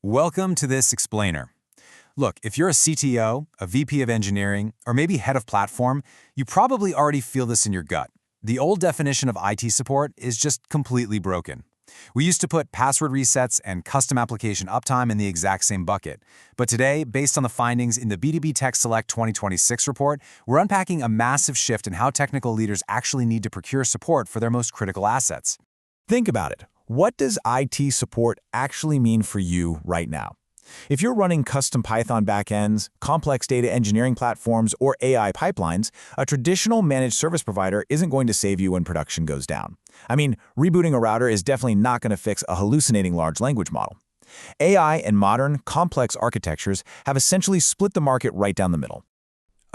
Welcome to this explainer. Look, if you're a CTO, a VP of engineering, or maybe head of platform, you probably already feel this in your gut. The old definition of IT support is just completely broken. We used to put password resets and custom application uptime in the exact same bucket. But today, based on the findings in the B2B TechSelect 2026 report, we're unpacking a massive shift in how technical leaders actually need to procure support for their most critical assets. Think about it. What does IT support actually mean for you right now? If you're running custom Python backends, complex data engineering platforms, or AI pipelines, a traditional managed service provider isn't going to save you when production goes down. I mean, rebooting a router is definitely not going to fix a hallucinating large language model. AI and modern, complex architectures have essentially split the market right down the middle.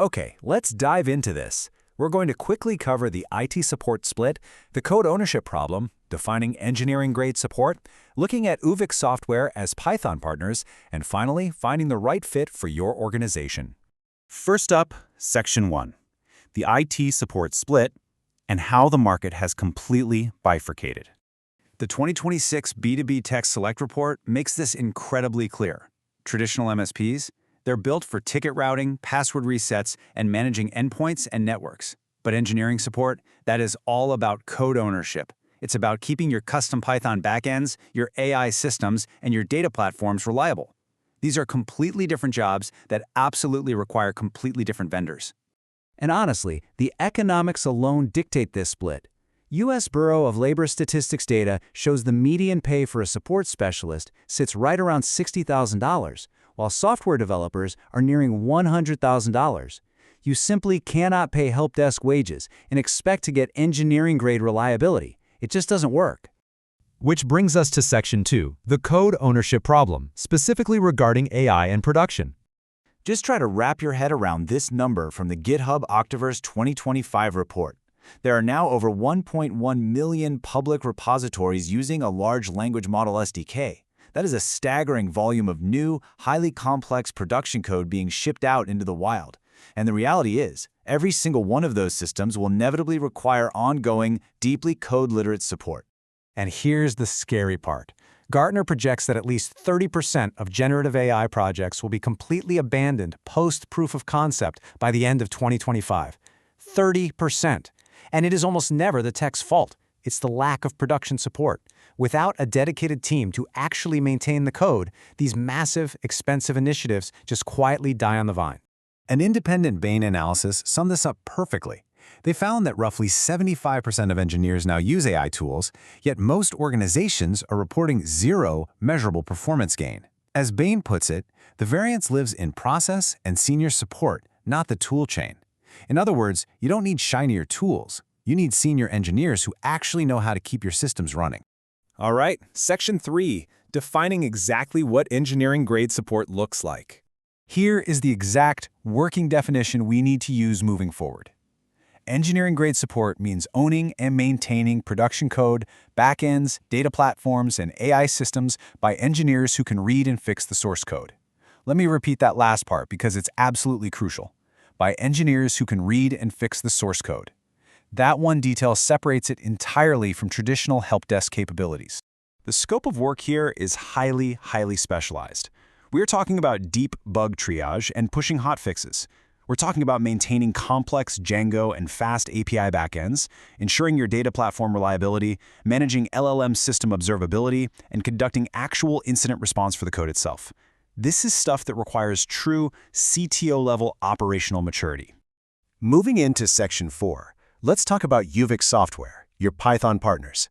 Okay, let's dive into this. We're going to quickly cover the IT support split, the code ownership problem, defining engineering-grade support, looking at Uvik Software as Python partners, and finally, finding the right fit for your organization. First up, Section 1, the IT support split and how the market has completely bifurcated. The 2026 B2B TechSelect report makes this incredibly clear. Traditional MSPs, they're built for ticket routing, password resets, and managing endpoints and networks. But engineering support, that is all about code ownership. It's about keeping your custom Python backends, your AI systems, and your data platforms reliable. These are completely different jobs that absolutely require completely different vendors. And honestly, the economics alone dictate this split. U.S. Bureau of Labor Statistics data shows the median pay for a support specialist sits right around $60,000, while software developers are nearing $100,000. You simply cannot pay Helpdesk wages and expect to get engineering-grade reliability. It just doesn't work. Which brings us to Section 2, the code ownership problem, specifically regarding AI and production. Just try to wrap your head around this number from the GitHub Octoverse 2025 report. There are now over 1.1 million public repositories using a large language model SDK. That is a staggering volume of new, highly complex production code being shipped out into the wild. And the reality is, every single one of those systems will inevitably require ongoing, deeply code-literate support. And here's the scary part. Gartner projects that at least 30% of generative AI projects will be completely abandoned post-proof of concept by the end of 2025. 30%. And it is almost never the tech's fault. It's the lack of production support. Without a dedicated team to actually maintain the code, these massive, expensive initiatives just quietly die on the vine. An independent Bain analysis summed this up perfectly. They found that roughly 75% of engineers now use AI tools, yet most organizations are reporting zero measurable performance gain. As Bain puts it, the variance lives in process and senior support, not the tool chain. In other words, you don't need shinier tools. You need senior engineers who actually know how to keep your systems running. All right, Section 3, defining exactly what engineering-grade support looks like. Here is the exact working definition we need to use moving forward. Engineering-grade support means owning and maintaining production code, backends, data platforms, and AI systems by engineers who can read and fix the source code. Let me repeat that last part because it's absolutely crucial. By engineers who can read and fix the source code. That one detail separates it entirely from traditional helpdesk capabilities. The scope of work here is highly specialized. We're talking about deep bug triage and pushing hotfixes. We're talking about maintaining complex Django and fast API backends, ensuring your data platform reliability, managing LLM system observability, and conducting actual incident response for the code itself. This is stuff that requires true CTO-level operational maturity. Moving into Section 4, let's talk about Uvik Software, your Python partners.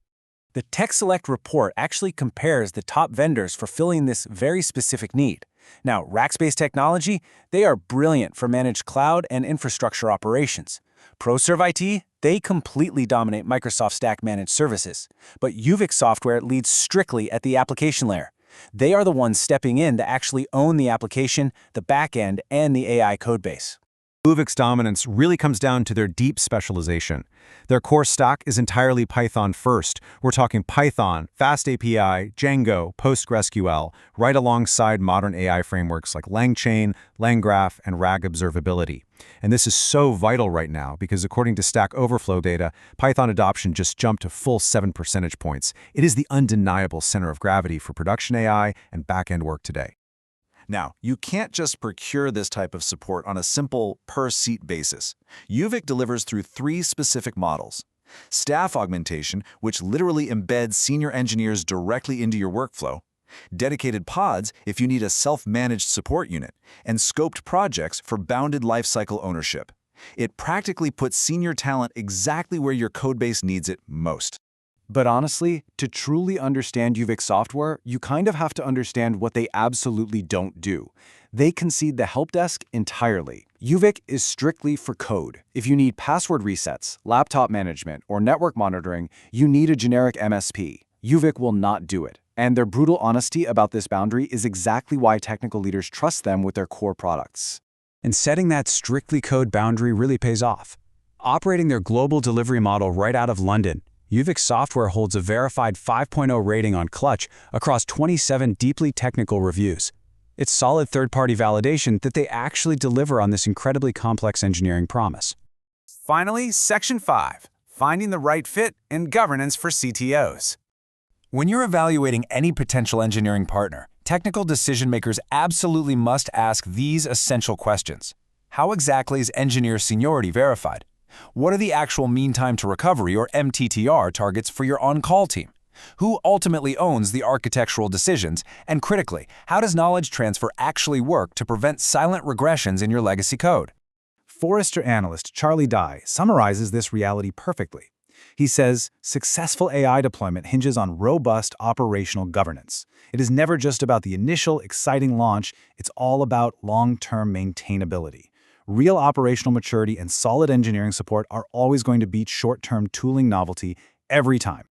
The TechSelect report actually compares the top vendors for filling this very specific need. Now, Rackspace Technology, they are brilliant for managed cloud and infrastructure operations. ProServeIT, they completely dominate Microsoft Stack managed services. But Uvik Software leads strictly at the application layer. They are the ones stepping in to actually own the application, the backend, and the AI codebase. Uvik's dominance really comes down to their deep specialization. Their core stack is entirely Python first. We're talking Python, Fast API, Django, PostgreSQL, right alongside modern AI frameworks like LangChain, LangGraph, and RAG observability. And this is so vital right now because according to Stack Overflow data, Python adoption just jumped to full 7 percentage points. It is the undeniable center of gravity for production AI and backend work today. Now, you can't just procure this type of support on a simple per-seat basis. Uvik delivers through 3 specific models. Staff augmentation, which literally embeds senior engineers directly into your workflow. Dedicated pods if you need a self-managed support unit. And scoped projects for bounded lifecycle ownership. It practically puts senior talent exactly where your codebase needs it most. But honestly, to truly understand Uvik Software, you kind of have to understand what they absolutely don't do. They concede the helpdesk entirely. Uvik is strictly for code. If you need password resets, laptop management, or network monitoring, you need a generic MSP. Uvik will not do it. And their brutal honesty about this boundary is exactly why technical leaders trust them with their core products. And setting that strictly code boundary really pays off. Operating their global delivery model right out of London, Uvik Software holds a verified 5.0 rating on Clutch across 27 deeply technical reviews. It's solid third-party validation that they actually deliver on this incredibly complex engineering promise. Finally, Section 5, Finding the Right Fit and Governance for CTOs. When you're evaluating any potential engineering partner, technical decision-makers absolutely must ask these essential questions. How exactly is engineer seniority verified? What are the actual mean time to recovery or MTTR targets for your on-call team? Who ultimately owns the architectural decisions? And critically, how does knowledge transfer actually work to prevent silent regressions in your legacy code? Forrester analyst Charlie Dye summarizes this reality perfectly. He says, successful AI deployment hinges on robust operational governance. It is never just about the initial, exciting launch, it's all about long-term maintainability. Real operational maturity and solid engineering support are always going to beat short-term tooling novelty every time.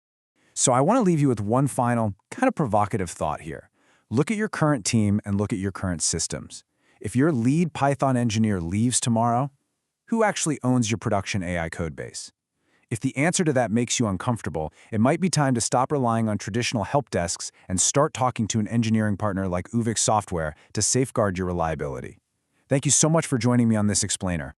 So I want to leave you with one final, kind of provocative thought here. Look at your current team and look at your current systems. If your lead Python engineer leaves tomorrow, who actually owns your production AI codebase? If the answer to that makes you uncomfortable, it might be time to stop relying on traditional help desks and start talking to an engineering partner like Uvik Software to safeguard your reliability. Thank you so much for joining me on this explainer.